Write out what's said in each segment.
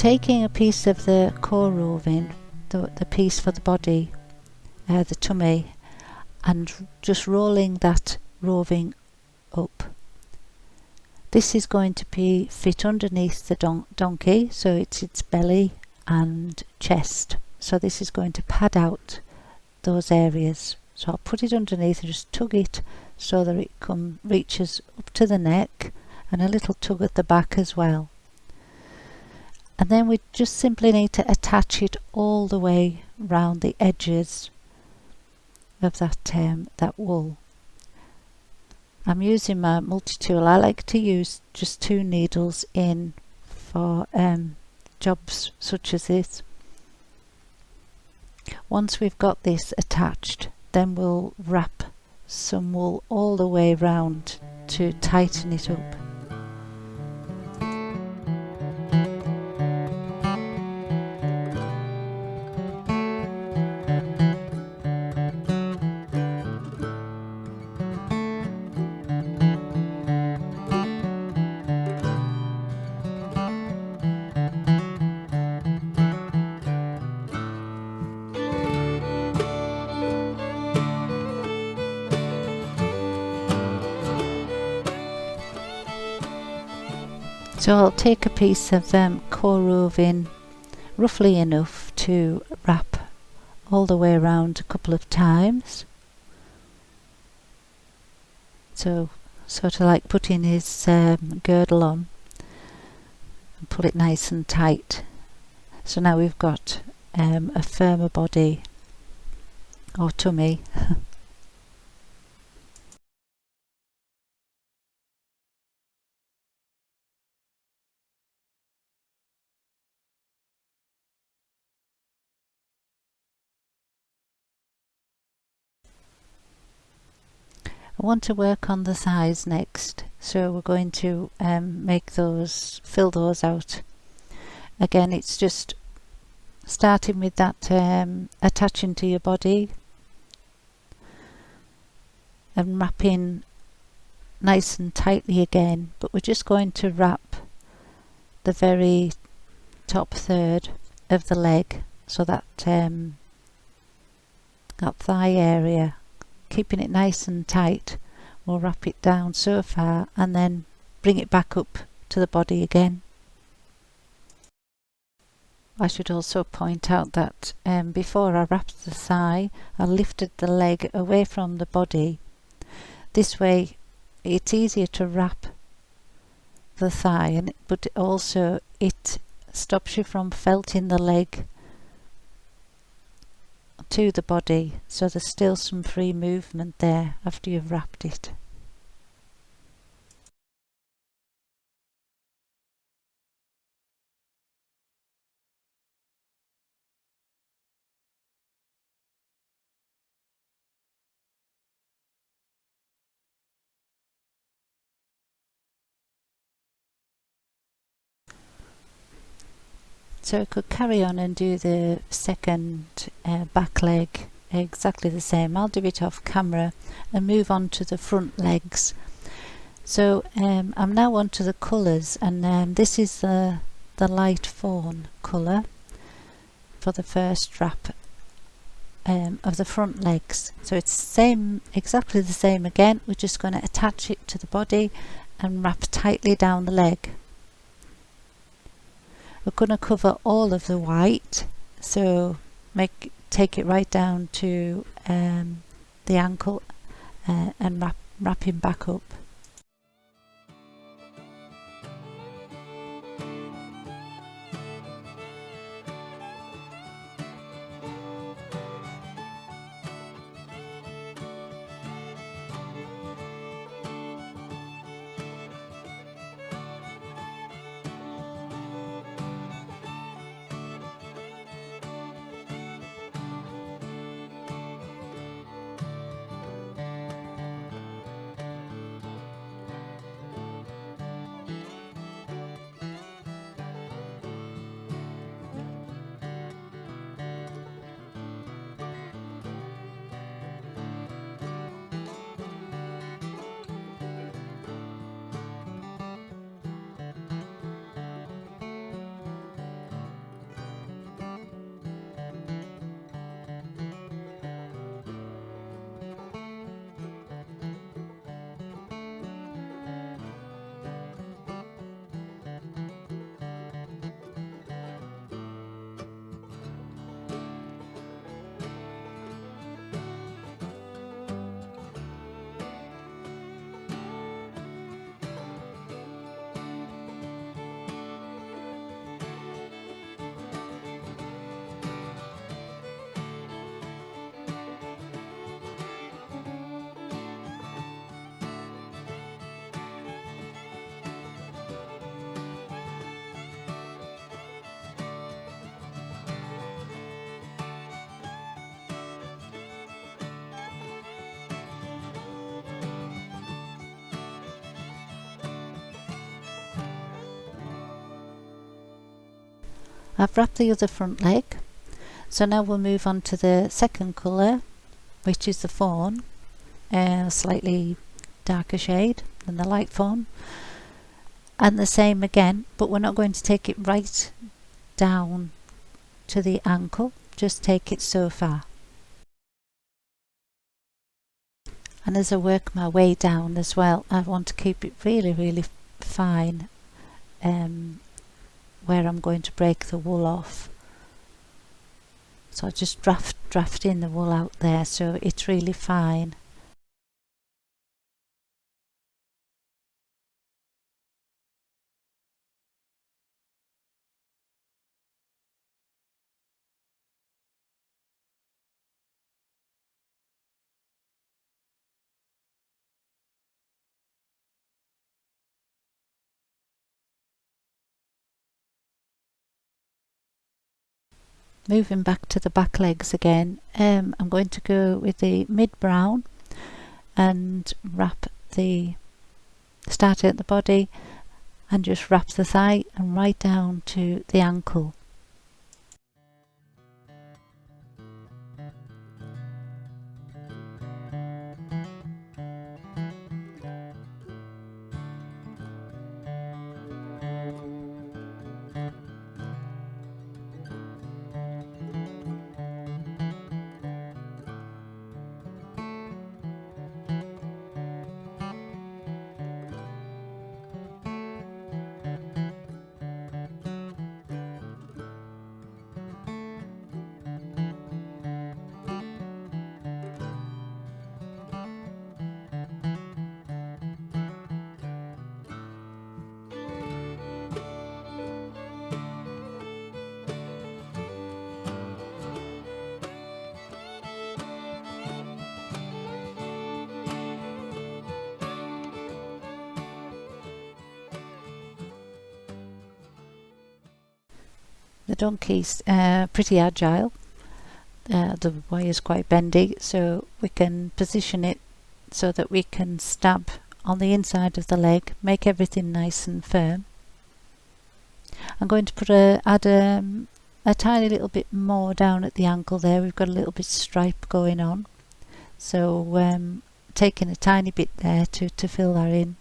taking a piece of the core roving, the piece for the body, the tummy, and just rolling that roving up. This is going to be fit underneath the donkey, so it's its belly and chest. So this is going to pad out those areas. So I'll put it underneath and just tug it so that it reaches up to the neck, and a little tug at the back as well. And then we just simply need to attach it all the way round the edges of that wool. I'm using my multi-tool. I like to use just 2 needles in for jobs such as this. Once we've got this attached, then we'll wrap some wool all the way round to tighten it up. So I'll take a piece of core roving, roughly enough to wrap all the way around a couple of times. So sort of like putting his girdle on, and pull it nice and tight. So now we've got a firmer body or tummy. I want to work on the thighs next, so we're going to fill those out. Again, it's just starting with that attaching to your body and wrapping nice and tightly again, but we're just going to wrap the very top third of the leg, so that that thigh area, keeping it nice and tight. We'll wrap it down so far and then bring it back up to the body again. I should also point out that before I wrapped the thigh, I lifted the leg away from the body. This way it's easier to wrap the thigh, but also it stops you from felting the leg to the body, so there's still some free movement there after you've wrapped it. So I could carry on and do the second back leg exactly the same. I'll do it off camera and move on to the front legs. So I'm now on to the colours, and this is the light fawn colour for the first wrap of the front legs. So it's exactly the same again. We're just going to attach it to the body and wrap tightly down the leg. We're going to cover all of the white, so take it right down to the ankle and wrap him back up. I've wrapped the other front leg, so now we'll move on to the second colour, which is the fawn, a slightly darker shade than the light fawn, and the same again, but we're not going to take it right down to the ankle, just take it so far. And as I work my way down as well, I want to keep it really fine where I'm going to break the wool off. So I just draft in the wool out there so it's really fine. Moving back to the back legs again, I'm going to go with the mid brown and wrap start at the body and just wrap the thigh and right down to the ankle. The donkey's pretty agile. The wire's quite bendy, so we can position it so that we can stab on the inside of the leg, make everything nice and firm. I'm going to add a tiny little bit more down at the ankle there. We've got a little bit of stripe going on, so taking a tiny bit there to fill that in.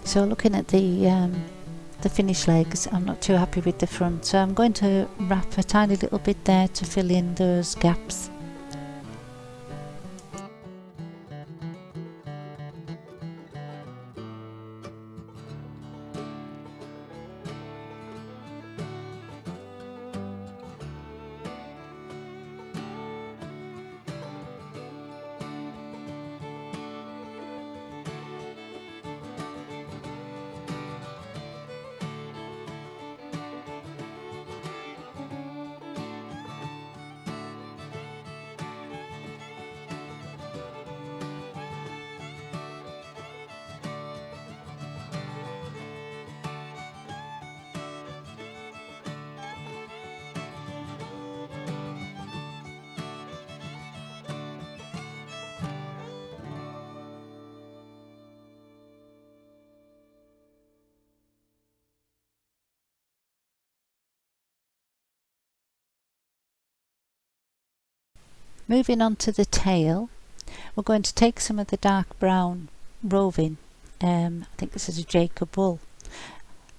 So looking at the finished legs, I'm not too happy with the front, so I'm going to wrap a tiny little bit there to fill in those gaps. Moving on to the tail, we're going to take some of the dark brown roving, I think this is a Jacob wool,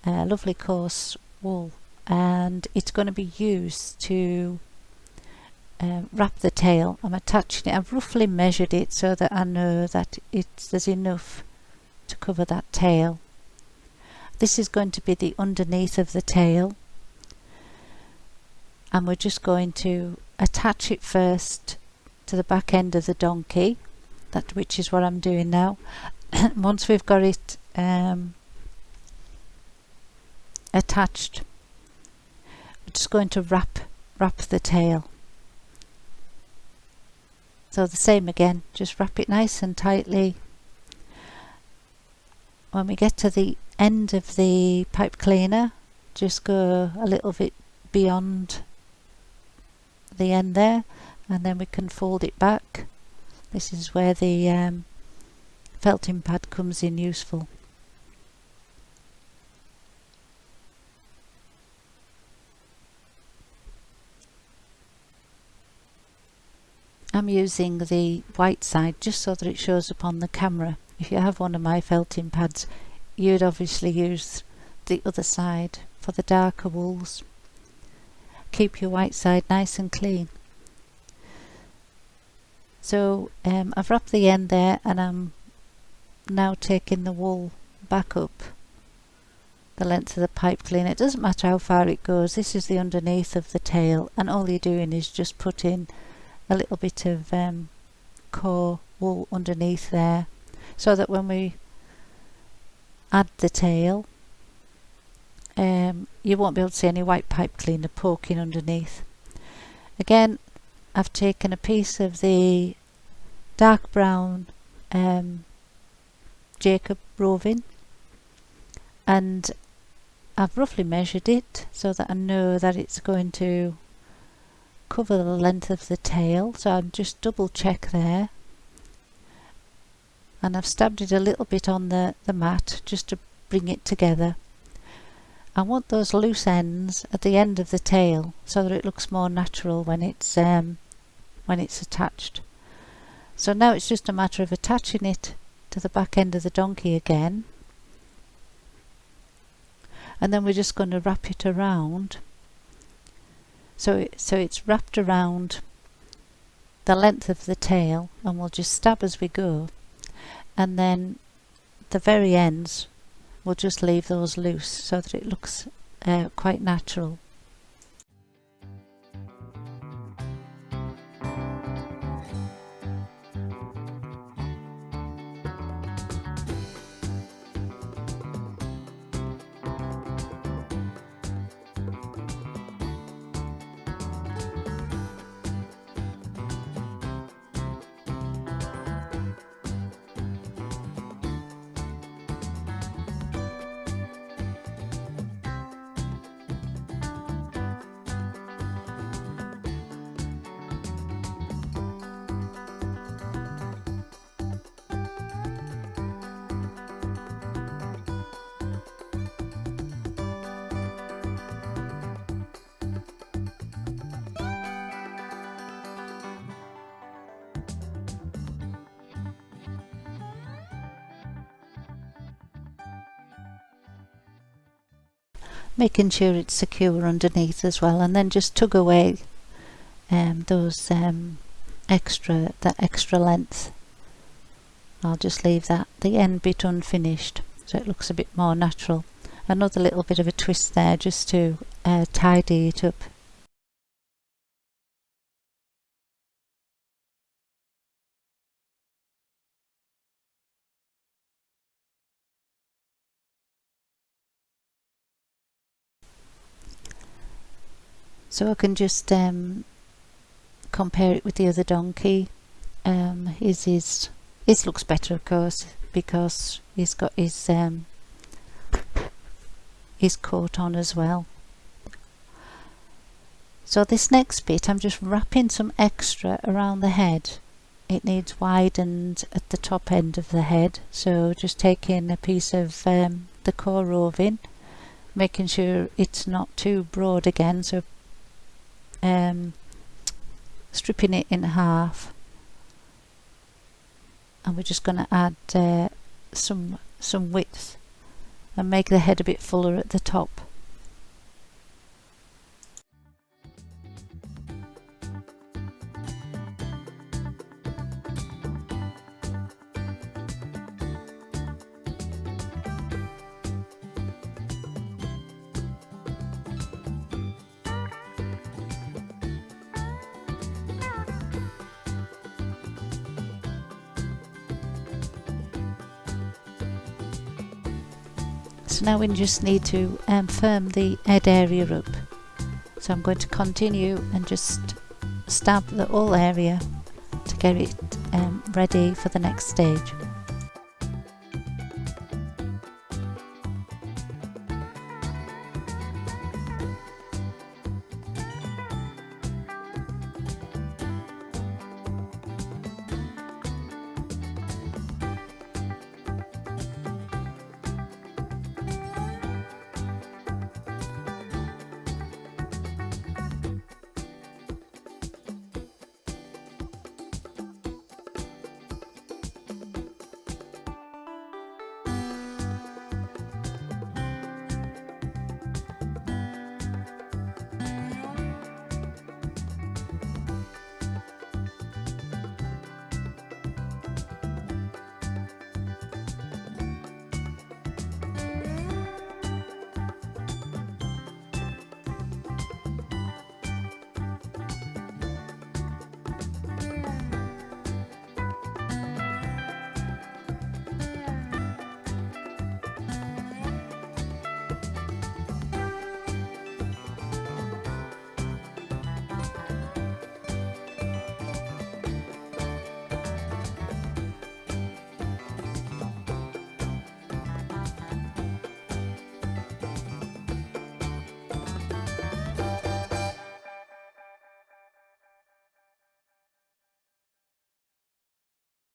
lovely coarse wool, and it's going to be used to wrap the tail. I'm attaching it, I've roughly measured it so that I know that there's enough to cover that tail. This is going to be the underneath of the tail, and we're just going to attach it first to the back end of the donkey, which is what I'm doing now. Once we've got it attached, we're just going to wrap the tail. So the same again, just wrap it nice and tightly. When we get to the end of the pipe cleaner, just go a little bit beyond the end there, and then we can fold it back. This is where the felting pad comes in useful. I'm using the white side just so that it shows up on the camera. If you have one of my felting pads, you'd obviously use the other side for the darker wools. Keep your white side nice and clean. So I've wrapped the end there, and I'm now taking the wool back up the length of the pipe cleaner. It doesn't matter how far it goes. This is the underneath of the tail, and all you're doing is just putting a little bit of core wool underneath there, so that when we add the tail, you won't be able to see any white pipe cleaner poking underneath. Again, I've taken a piece of the dark brown Jacob roving, and I've roughly measured it so that I know that it's going to cover the length of the tail, so I'll just double check there, and I've stabbed it a little bit on the mat just to bring it together. I want those loose ends at the end of the tail so that it looks more natural when it's attached. So now it's just a matter of attaching it to the back end of the donkey again, and then we're just going to wrap it around. So it's wrapped around the length of the tail, and we'll just stab as we go, and then the very ends we'll just leave those loose so that it looks quite natural. Making sure it's secure underneath as well, and then just tug away that extra length. I'll just leave the end bit unfinished so it looks a bit more natural. Another little bit of a twist there just to tidy it up. So I can just compare it with the other donkey. His looks better, of course, because he's got his coat on as well. So this next bit, I'm just wrapping some extra around the head. It needs widened at the top end of the head, so just taking a piece of the core roving, making sure it's not too broad again, so stripping it in half, and we're just going to add some width and make the head a bit fuller at the top. So now we just need to firm the head area up. So I'm going to continue and just stamp the whole area to get it ready for the next stage.